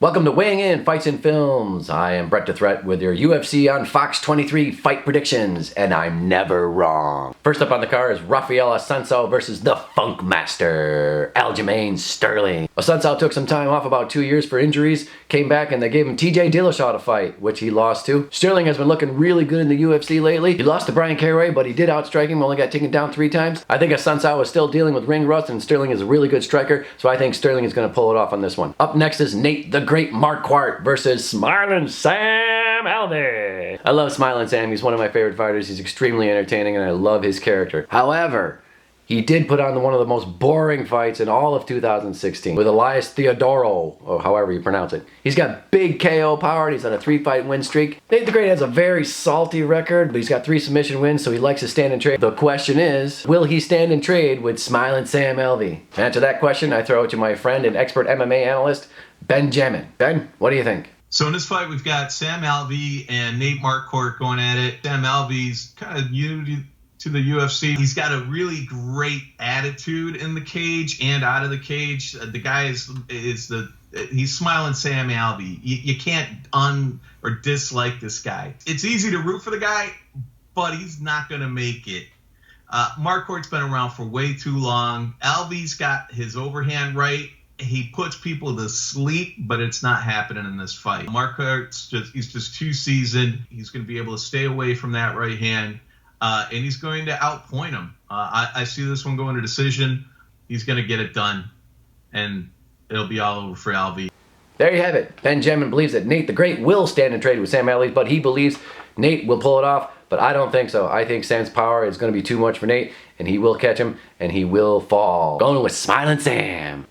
Welcome to Weighing In Fights and Films. I am Brett DeThreat with your UFC on Fox 23 fight predictions, and I'm never wrong. First up on the card is Rafael Assunção versus the Funk Master, Aljamain Sterling. Assunção took some time off, about 2 years for injuries, came back and they gave him TJ Dillashaw to fight, which he lost to. Sterling has been looking really good in the UFC lately. He lost to Brian Caraway, but he did outstrike him, only got taken down 3 times. I think Assunção is still dealing with ring rust, and Sterling is a really good striker, so I think Sterling is going to pull it off on this one. Up next is Nate the Great Marquardt versus Smiling Sam Alvey. I love Smiling Sam. He's one of my favorite fighters. He's extremely entertaining and I love his character. However, he did put on one of the most boring fights in all of 2016 with Elias Theodorou, or however you pronounce it. He's got big KO power and he's on a 3-fight win streak. Nate the Great has a very salty record, but he's got 3 submission wins, so he likes to stand and trade. The question is, will he stand and trade with Smiling Sam Alvey? To answer that question, I throw it to my friend and expert MMA analyst, Ben Jamin. Ben, what do you think? So in this fight, we've got Sam Alvey and Nate Marquardt going at it. Sam Alvey's kind of new to the UFC. He's got a really great attitude in the cage and out of the cage. The guy he's Smiling Sam Alvey. You can't dislike this guy. It's easy to root for the guy, but he's not going to make it. Marquardt's been around for way too long. Alvey's got his overhand right. He puts people to sleep, but it's not happening in this fight. Marquardt's he's just too seasoned. He's going to be able to stay away from that right hand, and he's going to outpoint him. I see this one going to decision. He's going to get it done, and it'll be all over for Alvey. There you have it. Ben Jamin believes that Nate the Great will stand and trade with Sam Alvey, but he believes Nate will pull it off, but I don't think so. I think Sam's power is going to be too much for Nate, and he will catch him, and he will fall. Going with Smiling Sam.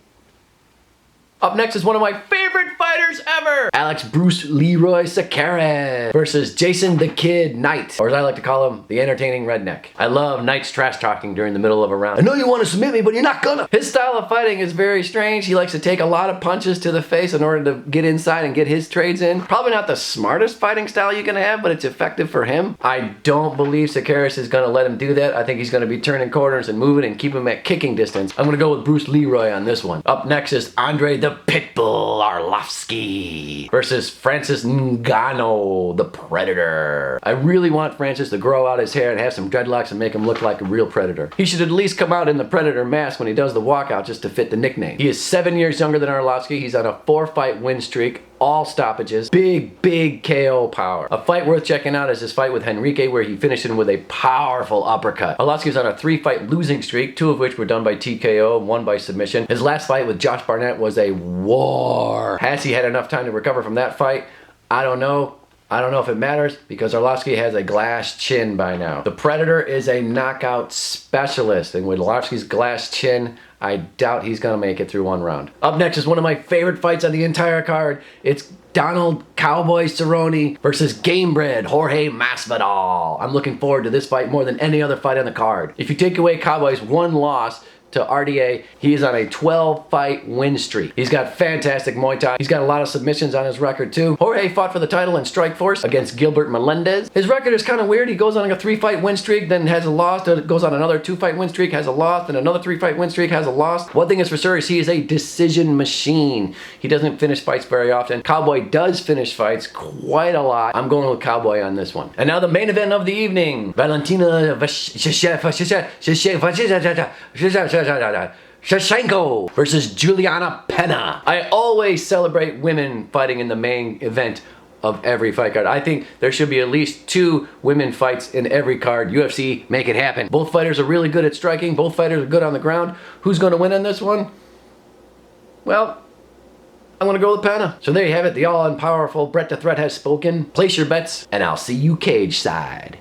Up next is one of my favorite fighters ever, Alex Bruce Leroy Sakaras versus Jason the Kid Knight, or as I like to call him, the entertaining redneck. I love Knight's trash talking during the middle of a round. I know you want to submit me, but you're not gonna. His style of fighting is very strange. He likes to take a lot of punches to the face in order to get inside and get his trades in. Probably not the smartest fighting style you can have, but it's effective for him. I don't believe Sakaras is gonna let him do that. I think he's gonna be turning corners and moving and keep him at kicking distance. I'm gonna go with Bruce Leroy on this one. Up next is Andre the Pitbull Arlovski versus Francis Ngannou, the Predator. I really want Francis to grow out his hair and have some dreadlocks and make him look like a real Predator. He should at least come out in the Predator mask when he does the walkout just to fit the nickname. He is 7 years younger than Arlovski. He's on a 4-fight win streak. All stoppages, big KO power. A fight worth checking out is his fight with Henrique, where he finished him with a powerful uppercut. Arlovski's on a 3-fight losing streak, 2 of which were done by TKO, 1 by submission. His last fight with Josh Barnett was a war. Has he had enough time to recover from that fight? I don't know. I don't know if it matters because Arlovski has a glass chin by now. The Predator is a knockout specialist, and with Arlovski's glass chin, I doubt he's gonna make it through 1 round. Up next is one of my favorite fights on the entire card. It's Donald Cowboy Cerrone versus Gamebred Jorge Masvidal. I'm looking forward to this fight more than any other fight on the card. If you take away Cowboy's 1 loss to RDA, he is on a 12-fight win streak. He's got fantastic Muay Thai. He's got a lot of submissions on his record too. Jorge fought for the title in Strikeforce against Gilbert Melendez. His record is kind of weird. He goes on like a 3-fight win streak, then has a loss, then goes on another 2-fight win streak, has a loss, then another 3-fight win streak, has a loss. One thing is for sure is he is a decision machine. He doesn't finish fights very often. Cowboy does finish fights quite a lot. I'm going with Cowboy on this one. And now the main event of the evening, Valentina Shevchenko versus Julianna Pena. I always celebrate women fighting in the main event of every fight card. I think there should be at least 2 women fights in every card. UFC, make it happen. Both fighters are really good at striking. Both fighters are good on the ground. Who's going to win on this one? Well, I'm going to go with Pena. So there you have it. The all-powerful Brett DeThreat has spoken. Place your bets, and I'll see you cage side.